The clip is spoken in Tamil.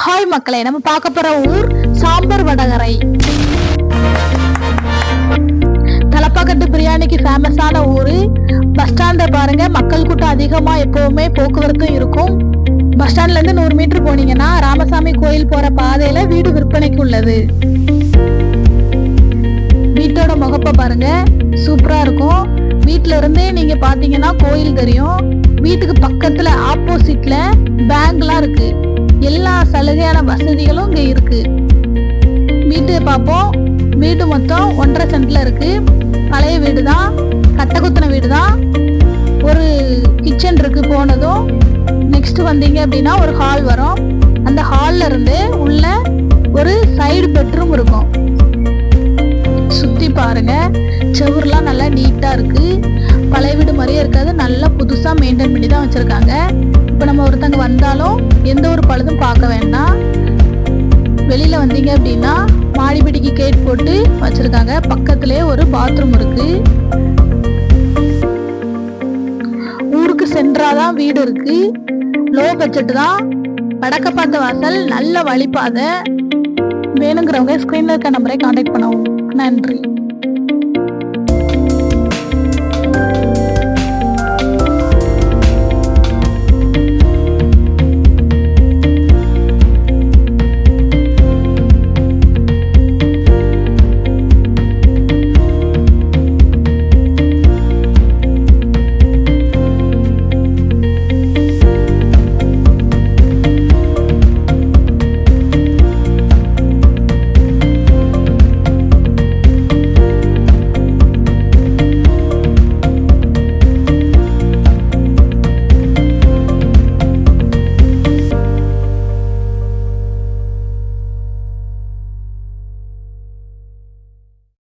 ஹாய் மக்களே, நம்ம பார்க்க போற ஊர் சாம்பர் வடகரை. தலப்பாக்கட்டு பிரியாணிக்கு ஃபேமஸான ஊரு. பஸ் ஸ்டாண்ட பாருங்க, மக்கள் கூட்டம் அதிகமா எப்பவுமே போக்குவரத்தும் இருக்கும். பஸ் ஸ்டாண்ட்ல இருந்து 100 மீட்டர் போனீங்கன்னா ராமசாமி கோயில் போற பாதையில வீடு விற்பனைக்கு உள்ளது. வீட்டோட முகப்ப பாருங்க, சூப்பரா இருக்கும். வீட்டுல இருந்தே நீங்க பாத்தீங்கன்னா கோயில் தெரியும். வீட்டுக்கு பக்கத்துல ஆப்போசிட்ல பேங்க்லாம் இருக்கு. எல்லா சலுகையான வசதிகளும் இங்க இருக்கு. வீட்டு பார்ப்போம். வீடு மொத்தம் 1.5 சென்ட்ல இருக்கு. பழைய வீடு தான், கட்ட குத்தின வீடு தான். ஒரு கிச்சன் இருக்கு. போனதும் நெக்ஸ்ட் வந்தீங்க அப்படின்னா ஒரு ஹால் வரும். அந்த ஹால்ல இருந்து உள்ள ஒரு சைடு பெட்ரூம் இருக்கும். சுத்தி பாருங்க, செவுர்லாம் நல்லா நீட்டா இருக்கு. பழைய வீடு மாதிரியே இருக்காது, நல்லா புதுசா மெயின்டைன் பண்ணி தான் வச்சிருக்காங்க. இப்ப நம்ம ஒருத்தங்க வந்தாலும் எந்த ஒரு பழுதும் பார்க்க வேண்டாம். வெளியில வந்தீங்க அப்படின்னா மாடிப்படிக்கு கேட் போட்டு வச்சிருக்காங்க. பக்கத்திலே ஒரு பாத்ரூம் இருக்கு. ஊருக்கு சென்றாதான் வீடு இருக்கு. லோ பட்ஜெட் தான். வடக்க பார்த்த வாசல், நல்ல வழிபாதை. வேணுங்கிறவங்க ஸ்கிரீன்ல இருக்க நம்பரை கான்டாக்ட் பண்ணவும். நன்றி.